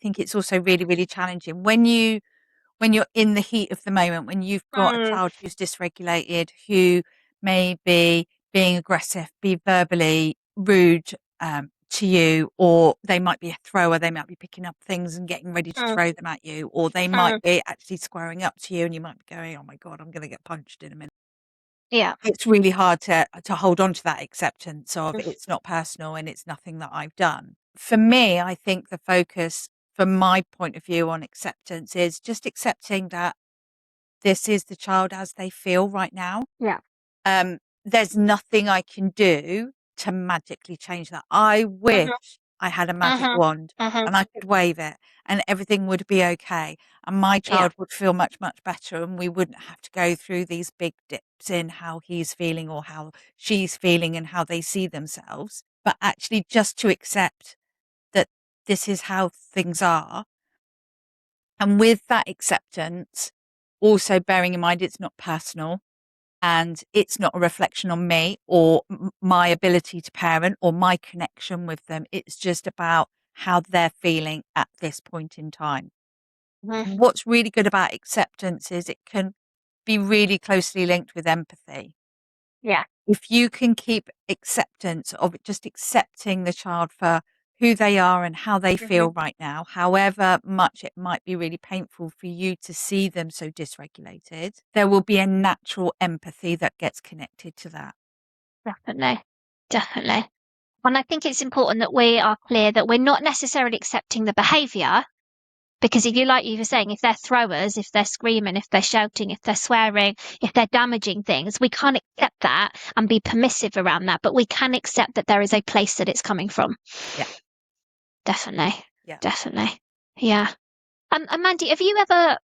think it's also really, really challenging when you're in the heat of the moment, when you've got a Mm, child who's dysregulated, who may be being aggressive, be verbally rude to you, or they might be a thrower, they might be picking up things and getting ready to mm, throw them at you, or they might mm. be actually squaring up to you and you might be going, oh my God, I'm going to get punched in a minute. Yeah. It's really hard to hold on to that acceptance of it's not personal and it's nothing that I've done. For me, I think the focus from my point of view on acceptance is just accepting that this is the child as they feel right now. Yeah. Um, there's nothing I can do to magically change that. I Mhm, wish I had a magic mhm, wand mhm. and I could wave it and everything would be okay. And my Yeah. child would feel much, much better. And we wouldn't have to go through these big dips in how he's feeling or how she's feeling and how they see themselves. But actually, just to accept that this is how things are. And with that acceptance, also bearing in mind it's not personal and it's not a reflection on me or my ability to parent or my connection with them. It's just about how they're feeling at this point in time. Mhm. What's really good about acceptance is it can be really closely linked with empathy. Yeah. If you can keep acceptance of it, just accepting the child for who they are and how they Mhm. feel right now, however much it might be really painful for you to see them so dysregulated, there will be a natural empathy that gets connected to that. Definitely. Definitely. And I think it's important that we are clear that we're not necessarily accepting the behaviour. Because if you like you were saying, if they're throwers, if they're screaming, if they're shouting, if they're swearing, if they're damaging things, we can't accept that and be permissive around that. But we can accept that there is a place that it's coming from. Yeah. Definitely. Yeah. Definitely. Yeah. And Mandy, have you ever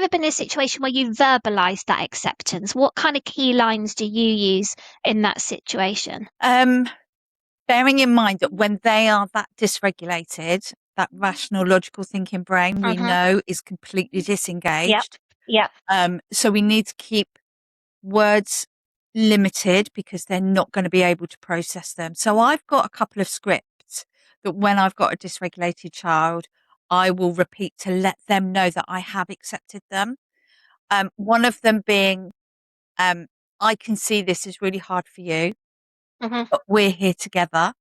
been in a situation where you verbalized that acceptance? What kind of key lines do you use in that situation? Bearing in mind that when they are that dysregulated, that rational, logical thinking brain we Mm-hmm. know is completely Yep. disengaged. Yep. So we need to keep words limited because they're not going to be able to process them. So I've got a couple of scripts that when I've got a dysregulated child, I will repeat to let them know that I have accepted them. One of them being, um, I can see this is really hard for you, Mm-hmm. but we're here together.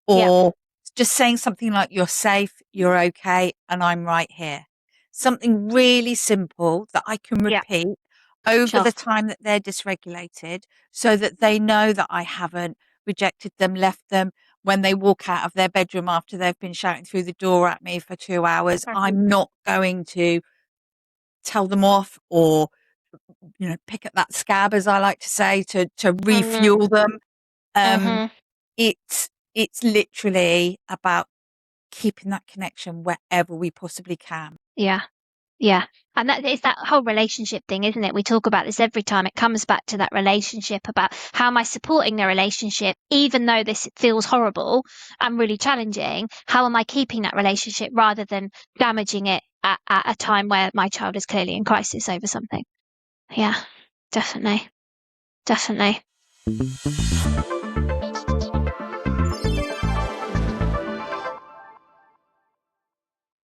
Yep. Or just saying something like, you're safe, you're okay, and I'm right here. Something really simple that I can Yep. repeat over Sure. the time that they're dysregulated so that they know that I haven't rejected them, left them. When they walk out of their bedroom after they've been shouting through the door at me for 2 hours, Mhm. I'm not going to tell them off or, pick up that scab, as I like to say, to Mhm. refuel them. Um, Mhm. it's literally about keeping that connection wherever we possibly can. Yeah. Yeah. And that is that whole relationship thing, isn't it? We talk about this every time. It comes back to that relationship about how am I supporting the relationship, even though this feels horrible and really challenging? How am I keeping that relationship rather than damaging it at a time where my child is clearly in crisis over something? Yeah, definitely. Definitely.